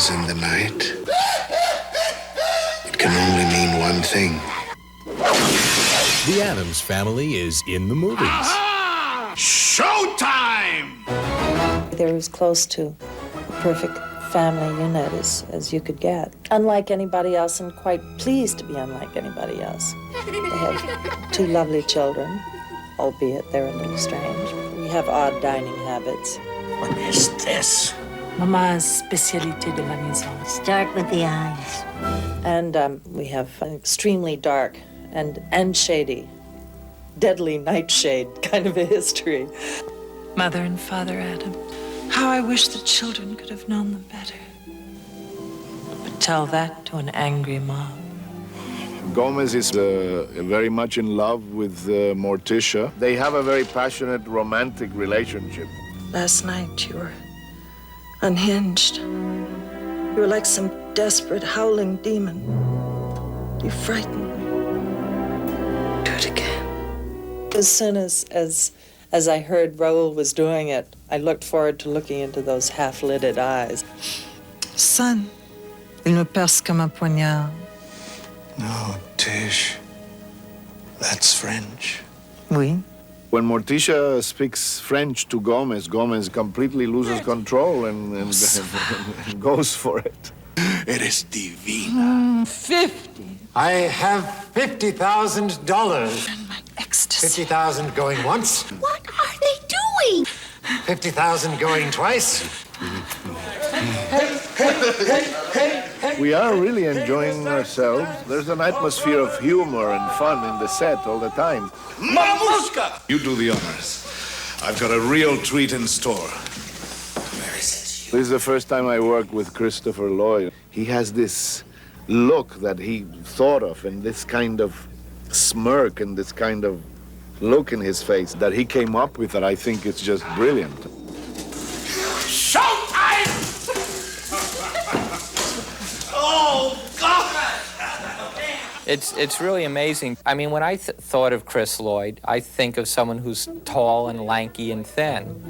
comes in the night, it can only mean one thing. The Addams Family is in the movies. Aha! Showtime! They were as close to a perfect family unit as you could get. Unlike anybody else, and quite pleased to be unlike anybody else. They have 2 lovely children, albeit they're a little strange. We have odd dining habits. What is this? Mama's spécialité de la maison. Start with the eyes. And we have an extremely dark and shady, deadly nightshade kind of a history. Mother and Father Adam. How I wish the children could have known them better. But tell that to an angry mom. Gomez is very much in love with Morticia. They have a very passionate, romantic relationship. Last night you were unhinged. You were like some desperate, howling demon. You frightened me. Do it again. As soon as I heard Raoul was doing it, I looked forward to looking into those half-lidded eyes. Son, il me perce comme un poignard. No, Tish. That's French. Oui. When Morticia speaks French to Gomez, Gomez completely loses control and goes for it. It is divine. 50. I have $50,000. And my ecstasy. 50,000 going once. What are they doing? 50,000 going twice. We are really enjoying ourselves. There's an atmosphere of humor and fun in the set all the time. Mamushka! You do the honors. I've got a real treat in store. Where is it? This is the first time I work with Christopher Lloyd. He has this look that he thought of, and this kind of smirk and this kind of look in his face that he came up with that I think is just brilliant. Showtime! Oh, God! It's really amazing. I mean, when I thought of Chris Lloyd, I think of someone who's tall and lanky and thin.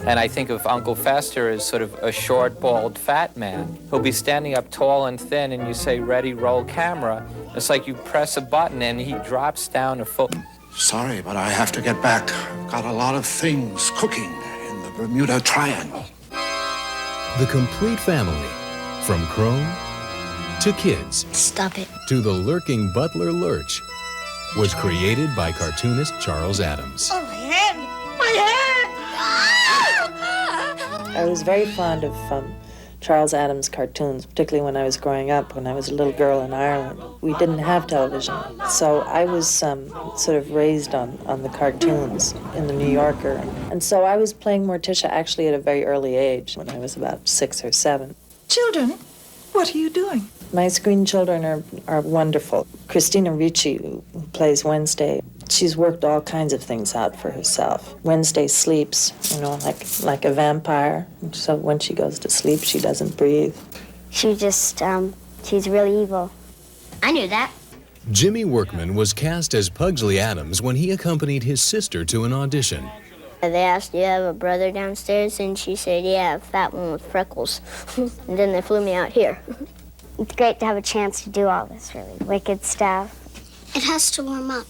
And I think of Uncle Fester as sort of a short, bald, fat man. He'll be standing up tall and thin, and you say, ready, roll camera. It's like you press a button, and he drops down a foot. Sorry, but I have to get back. I've got a lot of things cooking in the Bermuda Triangle. The complete family, from Crone to kids. Stop it. To the lurking butler Lurch, was created by cartoonist Charles Addams. Oh, my head! My head! I was very fond of Charles Addams cartoons, particularly when I was growing up, when I was a little girl in Ireland. We didn't have television, so I was sort of raised on the cartoons in the New Yorker. And so I was playing Morticia actually at a very early age, when I was about 6 or 7. Children, what are you doing? My screen children are wonderful. Christina Ricci, who plays Wednesday, she's worked all kinds of things out for herself. Wednesday sleeps, like a vampire. So when she goes to sleep, she doesn't breathe. She's really evil. I knew that. Jimmy Workman was cast as Pugsley Addams when he accompanied his sister to an audition. They asked, do you have a brother downstairs? And she said, yeah, a fat one with freckles. And then they flew me out here. It's great to have a chance to do all this really wicked stuff. It has to warm up.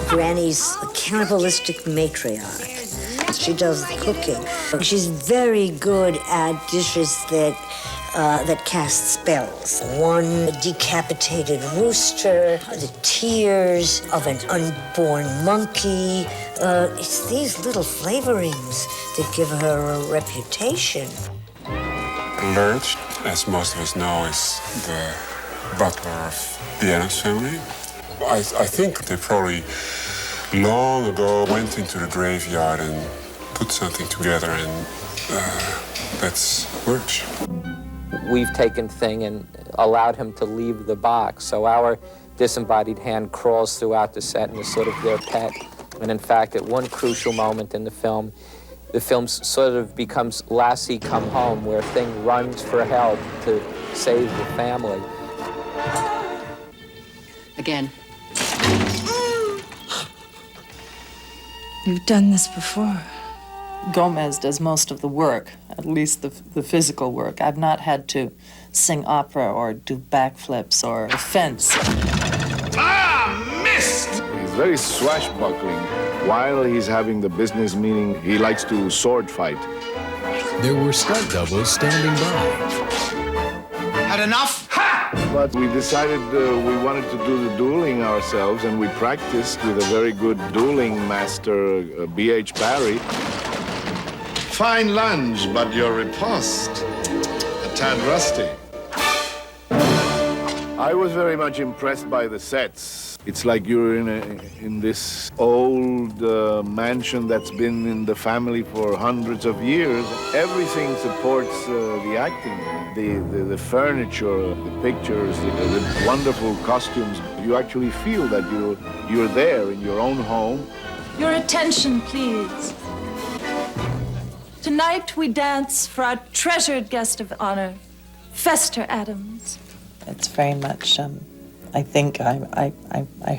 Granny's a cannibalistic matriarch. She does the cooking. She's very good at dishes that cast spells. One decapitated rooster, the tears of an unborn monkey. It's these little flavorings that give her a reputation. Lurch, as most of us know, is the butler of the Addams family. I think they probably long ago went into the graveyard and put something together, and that's Lurch. We've taken Thing and allowed him to leave the box, so our disembodied hand crawls throughout the set and is sort of their pet. And in fact, at one crucial moment in the film sort of becomes Lassie Come Home, where Thing runs for help to save the family. Again. You've done this before. Gomez does most of the work, at least the physical work. I've not had to sing opera or do backflips or fence. Ah, missed! He's very swashbuckling. While he's having the business meeting, he likes to sword fight. There were stunt doubles standing by. Had enough? Ha! But we decided we wanted to do the dueling ourselves, and we practiced with a very good dueling master, B.H. Barry. Fine lunge, but your riposte, a tad rusty. I was very much impressed by the sets. It's like you're in this old mansion that's been in the family for hundreds of years. Everything supports the acting, the furniture, the pictures, the wonderful costumes. You actually feel that you're there in your own home. Your attention, please. Tonight we dance for our treasured guest of honor, Fester Addams. It's very much, I think, I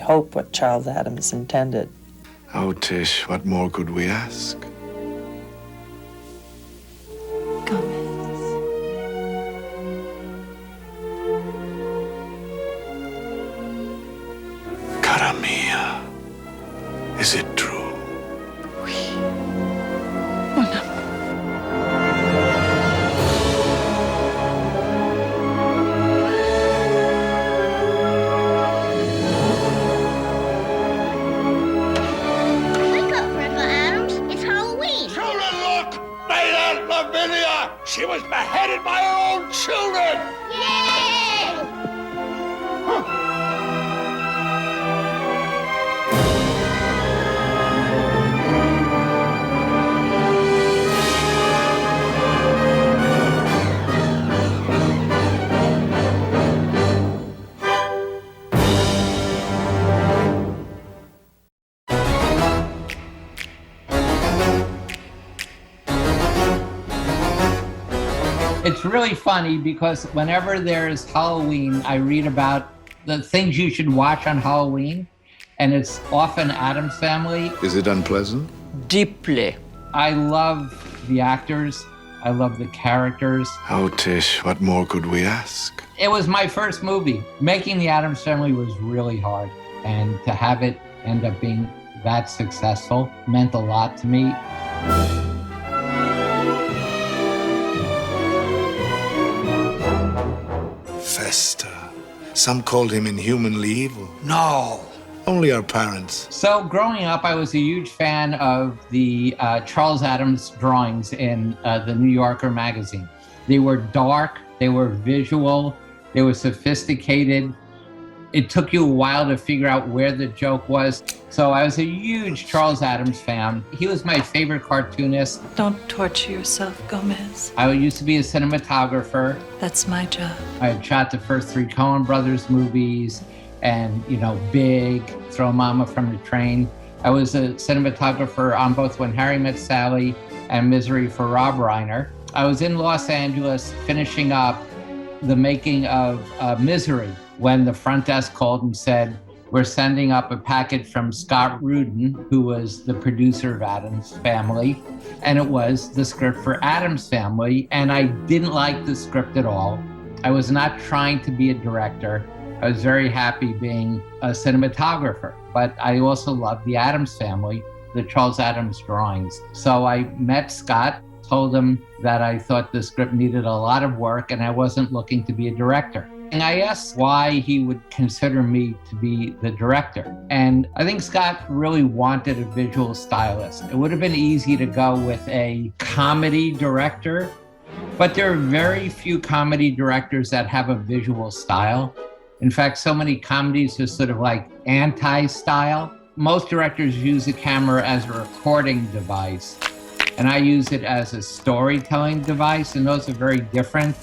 hope what Charles Addams intended. Oh, Tish, what more could we ask? Gomez. Cara mia, is it true? She was beheaded by her own children! Yay! It's really funny because whenever there's Halloween, I read about the things you should watch on Halloween, and it's often Addams Family. Is it unpleasant? Deeply. I love the actors. I love the characters. Oh, Tish, what more could we ask? It was my first movie. Making the Addams Family was really hard, and to have it end up being that successful meant a lot to me. Fester. Some called him inhumanly evil. No. Only our parents. So growing up, I was a huge fan of the Charles Addams drawings in the New Yorker magazine. They were dark, they were visual, they were sophisticated. It took you a while to figure out where the joke was. So I was a huge Charles Addams fan. He was my favorite cartoonist. Don't torture yourself, Gomez. I used to be a cinematographer. That's my job. I had shot the first 3 Coen Brothers movies and, Big, Throw Mama from the Train. I was a cinematographer on both When Harry Met Sally and Misery for Rob Reiner. I was in Los Angeles finishing up the making of Misery when the front desk called and said, we're sending up a packet from Scott Rudin, who was the producer of Addams Family, and it was the script for Addams Family, and I didn't like the script at all. I was not trying to be a director. I was very happy being a cinematographer, but I also loved the Addams Family, the Charles Addams drawings. So I met Scott, told him that I thought the script needed a lot of work and I wasn't looking to be a director. And I asked why he would consider me to be the director. And I think Scott really wanted a visual stylist. It would have been easy to go with a comedy director, but there are very few comedy directors that have a visual style. In fact, so many comedies are sort of like anti-style. Most directors use a camera as a recording device, and I use it as a storytelling device, and those are very different.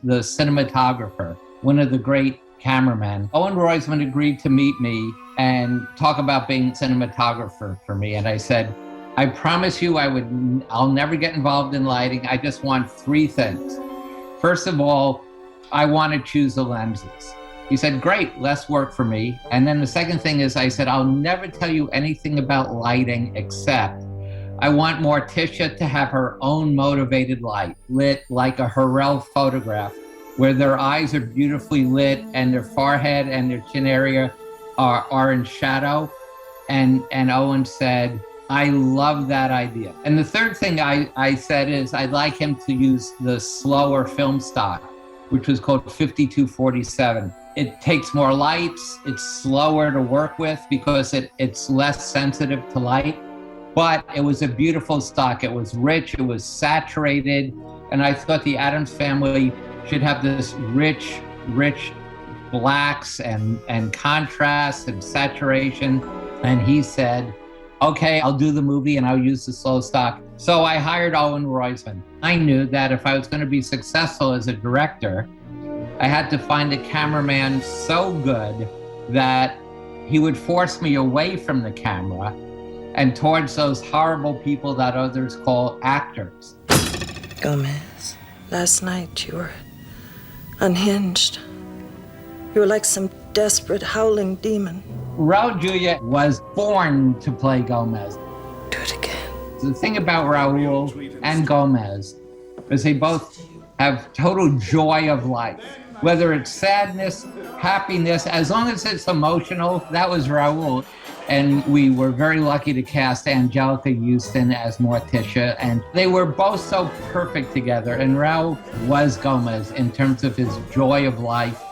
The cinematographer, one of the great cameramen, Owen Roisman, agreed to meet me and talk about being cinematographer for me. And I said, I promise you I'll never get involved in lighting. I just want 3 things. First of all, I want to choose the lenses. He said, great, less work for me. And then the second thing is I said, I'll never tell you anything about lighting except I want Morticia to have her own motivated light, lit like a Hurrell photograph, where their eyes are beautifully lit and their forehead and their chin area are in shadow. And Owen said, I love that idea. And the third thing I said is I'd like him to use the slower film stock, which was called 5247. It takes more lights, it's slower to work with because it's less sensitive to light, but it was a beautiful stock. It was rich, it was saturated, and I thought the Addams family should have this rich blacks and contrast and saturation. And he said, okay, I'll do the movie and I'll use the slow stock. So I hired Owen Roizman. I knew that if I was going to be successful as a director, I had to find a cameraman so good that he would force me away from the camera and towards those horrible people that others call actors. Gomez, last night you were unhinged. You were like some desperate howling demon. Raul Julia was born to play Gomez. Do it again. The thing about Raul and Gomez is they both have total joy of life. Whether it's sadness, happiness, as long as it's emotional, that was Raul. And we were very lucky to cast Angelica Houston as Morticia, and they were both so perfect together. And Raul was Gomez in terms of his joy of life.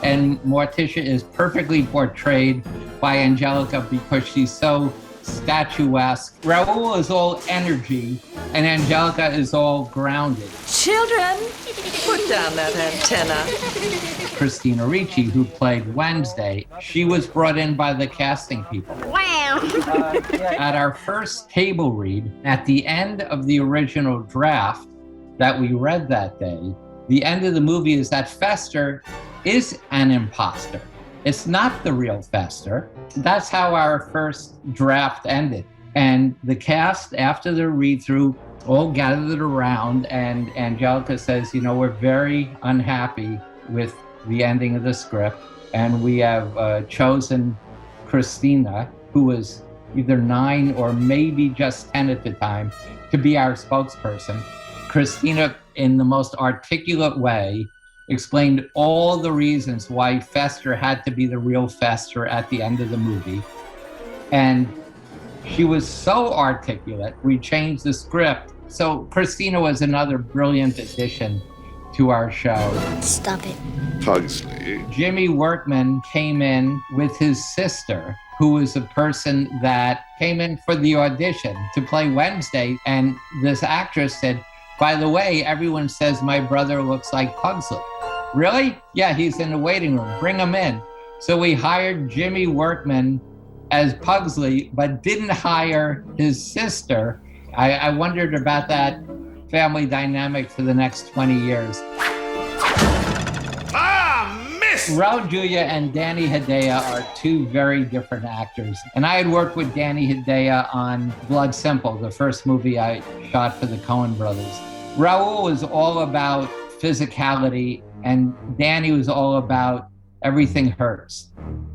And Morticia is perfectly portrayed by Angelica because she's so statuesque. Raul is all energy, and Angelica is all grounded. Children, put down that antenna. Christina Ricci, who played Wednesday, she was brought in by the casting people. Wow. At our first table read, at the end of the original draft that we read that day, the end of the movie is that Fester is an imposter. It's not the real Fester. That's how our first draft ended. And the cast, after the read-through, all gathered around, and Angelica says, you know, we're very unhappy with the ending of the script, and we have chosen Christina, who was either 9 or maybe just 10 at the time, to be our spokesperson. Christina, in the most articulate way, explained all the reasons why Fester had to be the real Fester at the end of the movie. And she was so articulate, we changed the script. So Christina was another brilliant addition to our show. Stop it. Pugsley. Jimmy Workman came in with his sister, who was a person that came in for the audition to play Wednesday. And this actress said, by the way, everyone says my brother looks like Pugsley. Really? Yeah, he's in the waiting room. Bring him in. So we hired Jimmy Workman as Pugsley, but didn't hire his sister. I wondered about that family dynamic for the next 20 years. Miss! Raul Julia and Danny Hedaya are two very different actors. And I had worked with Danny Hedaya on Blood Simple, the first movie I shot for the Coen brothers. Raul was all about physicality, and Danny was all about everything hurts.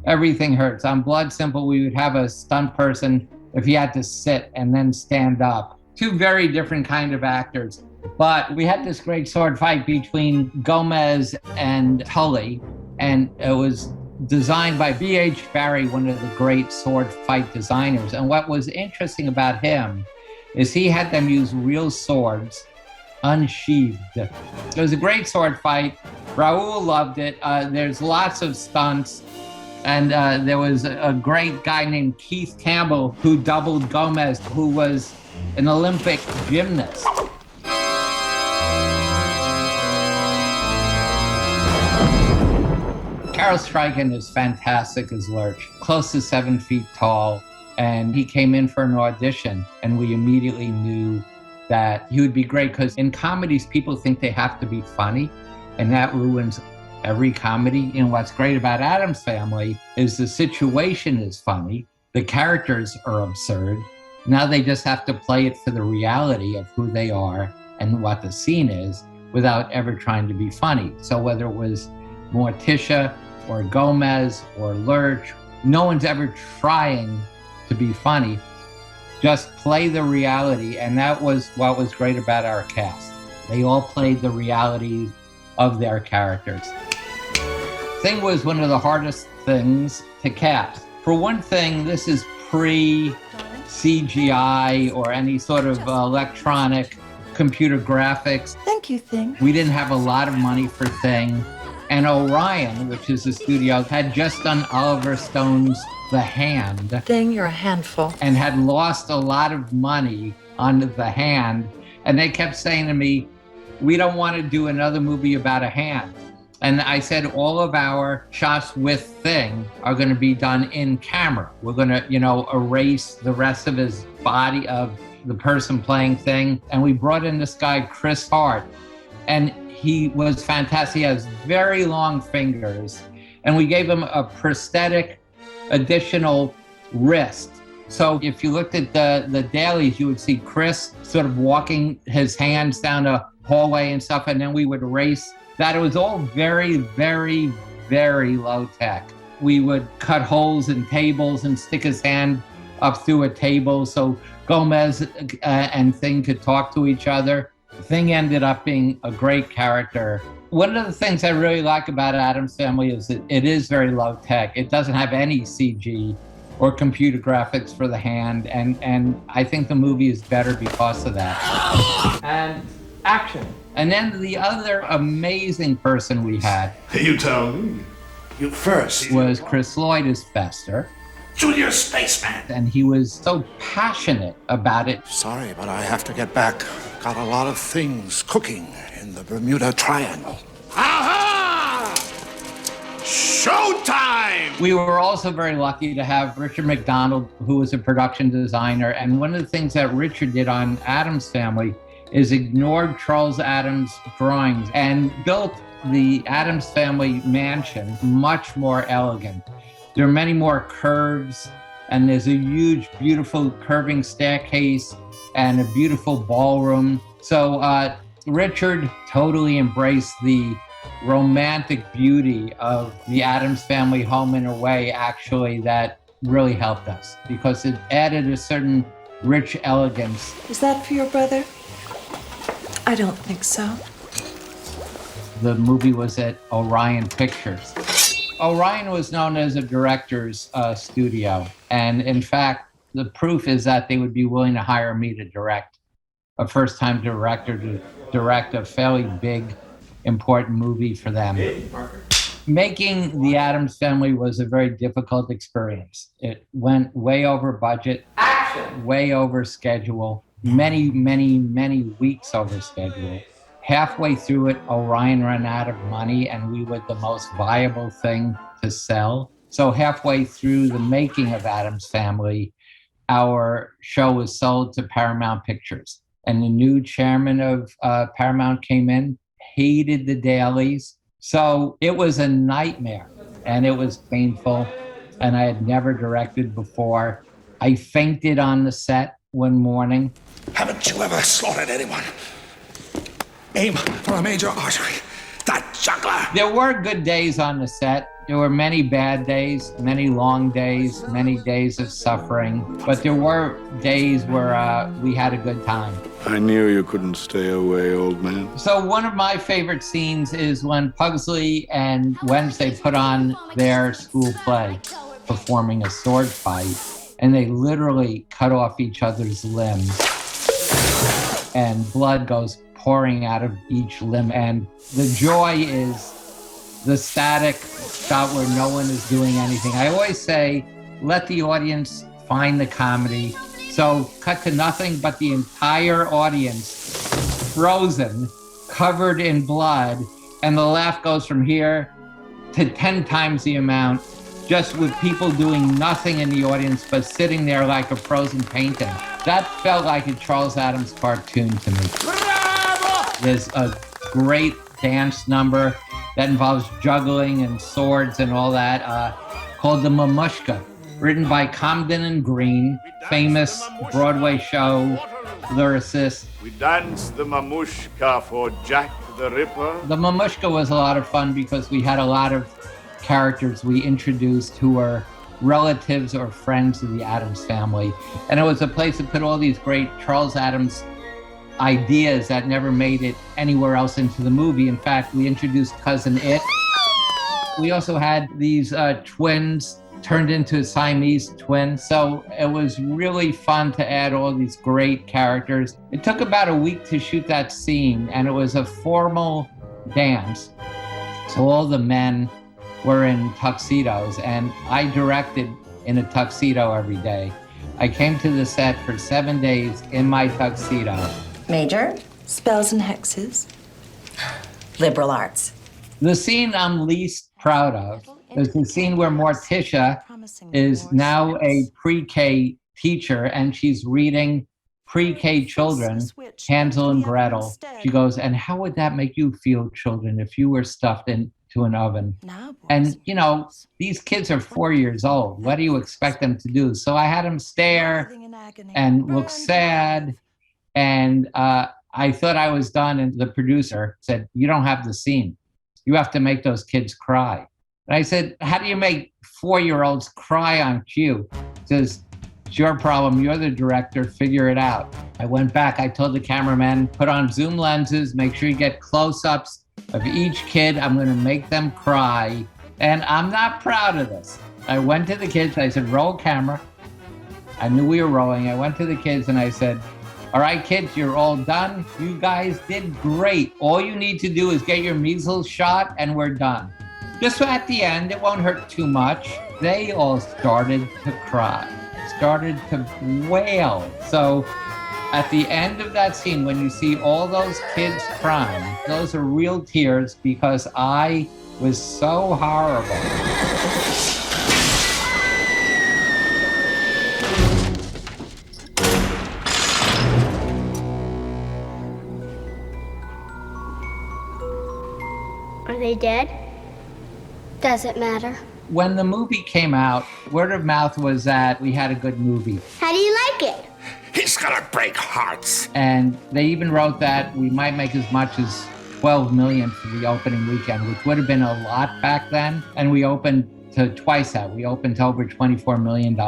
Everything hurts. On Blood Simple, we would have a stunt person if he had to sit and then stand up. Two very different kind of actors. But we had this great sword fight between Gomez and Tully, and it was designed by B.H. Barry, one of the great sword fight designers. And what was interesting about him is he had them use real swords, unsheathed. It was a great sword fight. Raul loved it. There's lots of stunts. And there was a great guy named Keith Campbell who doubled Gomez, who was an Olympic gymnast. Carol Struycken is fantastic as Lurch, close to 7 feet tall. And he came in for an audition, and we immediately knew that he would be great, because in comedies, people think they have to be funny, and that ruins every comedy. And what's great about Addams Family is the situation is funny, the characters are absurd. Now they just have to play it for the reality of who they are and what the scene is without ever trying to be funny. So whether it was Morticia or Gomez or Lurch, no one's ever trying to be funny. just play the reality, and that was what was great about our cast. They all played the reality of their characters. Thing was one of the hardest things to cast. For one thing, this is pre-CGI or any sort of electronic computer graphics. Thank you, Thing. We didn't have a lot of money for Thing. And Orion, which is the studio, had just done Oliver Stone's The Hand. Thing, you're a handful. And had lost a lot of money on The Hand. And they kept saying to me, we don't want to do another movie about a hand. And I said, all of our shots with Thing are going to be done in camera. We're going to, erase the rest of his body of the person playing Thing. And we brought in this guy, Chris Hart. And he was fantastic. He has very long fingers. And we gave him a prosthetic additional wrist. So if you looked at the dailies, you would see Chris sort of walking his hands down a hallway and stuff. And then we would erase that. It was all very, very, very low tech. We would cut holes in tables and stick his hand up through a table so Gomez and Thing could talk to each other. Thing ended up being a great character. One of the things I really like about Addams Family is that it is very low tech. It doesn't have any CG or computer graphics for the hand, and I think the movie is better because of that. And action. And then the other amazing person we had. You tell me. You first. Was Chris Lloyd as Fester. Junior Spaceman. And he was so passionate about it. Sorry, but I have to get back. Got a lot of things cooking in the Bermuda Triangle. Aha! Showtime! We were also very lucky to have Richard McDonald, who was a production designer. And one of the things that Richard did on Addams Family is ignored Charles Addams' drawings and built the Addams Family mansion much more elegant. There are many more curves, and there's a huge, beautiful curving staircase and a beautiful ballroom. So Richard totally embraced the romantic beauty of the Addams Family home in a way, actually, that really helped us because it added a certain rich elegance. Is that for your brother? I don't think so. The movie was at Orion Pictures. Orion was known as a director's studio. And in fact, the proof is that they would be willing to hire me to direct, a first-time director to direct a fairly big, important movie for them. Making The Addams Family was a very difficult experience. It went way over budget, way over schedule, many, many, many weeks over schedule. Halfway through it, Orion ran out of money and we were the most viable thing to sell. So halfway through the making of Addams Family, our show was sold to Paramount Pictures. And the new chairman of Paramount came in, hated the dailies. So it was a nightmare and it was painful. And I had never directed before. I fainted on the set one morning. Haven't you ever slaughtered anyone? Aim for a major artery. That juggler! There were good days on the set. There were many bad days, many long days, many days of suffering. But there were days where we had a good time. I knew you couldn't stay away, old man. So one of my favorite scenes is when Pugsley and Wednesday put on their school play, performing a sword fight, and they literally cut off each other's limbs. And blood goes pouring out of each limb. And the joy is the static shot where no one is doing anything. I always say, let the audience find the comedy. So cut to nothing but the entire audience frozen, covered in blood, and the laugh goes from here to 10 times the amount, just with people doing nothing in the audience but sitting there like a frozen painting. That felt like a Charles Addams cartoon to me. There's a great dance number that involves juggling and swords and all that, called The Mamushka, written by Comden and Green, famous Broadway show lyricist. We danced the Mamushka for Jack the Ripper. The Mamushka was a lot of fun because we had a lot of characters we introduced who were relatives or friends of the Addams family. And it was a place to put all these great Charles Addams ideas that never made it anywhere else into the movie. In fact, we introduced Cousin It. We also had these twins turned into Siamese twins. So it was really fun to add all these great characters. It took about a week to shoot that scene, and it was a formal dance. So all the men were in tuxedos, and I directed in a tuxedo every day. I came to the set for 7 days in my tuxedo. Major? Spells and hexes. Liberal arts. The scene I'm least proud of is the scene where Morticia is now a pre-K teacher, and she's reading pre-K children, Hansel and Gretel. She goes, and how would that make you feel, children, if you were stuffed into an oven? And, you know, these kids are 4 years old. What do you expect them to do? So I had them stare and look sad. And I thought I was done. And the producer said, you don't have the scene. You have to make those kids cry. And I said, how do you make 4-year-olds cry on cue? He says, it's your problem. You're the director. Figure it out. I went back. I told the cameraman, put on zoom lenses, make sure you get close-ups of each kid. I'm going to make them cry. And I'm not proud of this. I went to the kids. I said, roll camera. I knew we were rolling. I went to the kids and I said, all right, kids, you're all done. You guys did great. All you need to do is get your measles shot and we're done. Just at the end, it won't hurt too much. They all started to cry, started to wail. So at the end of that scene, when you see all those kids crying, those are real tears because I was so horrible. Are they dead? Does it matter? When the movie came out, word of mouth was that we had a good movie. How do you like it? He's gonna break hearts. And they even wrote that we might make as much as $12 million for the opening weekend, which would have been a lot back then. And we opened to twice that. We opened to over $24 million.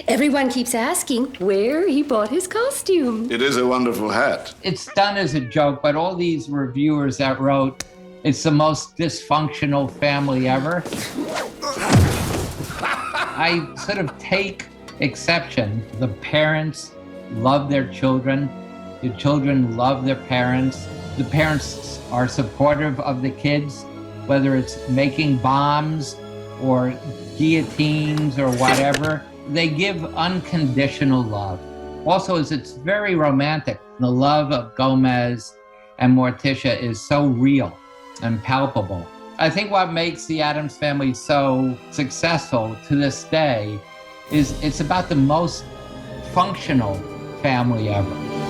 Everyone keeps asking where he bought his costume. It is a wonderful hat. It's done as a joke, but all these reviewers that wrote, it's the most dysfunctional family ever. I sort of take exception. The parents love their children. The children love their parents. The parents are supportive of the kids, whether it's making bombs or guillotines or whatever. They give unconditional love. Also, it's very romantic. The love of Gomez and Morticia is so real and palpable. I think what makes the Addams family so successful to this day is it's about the most functional family ever.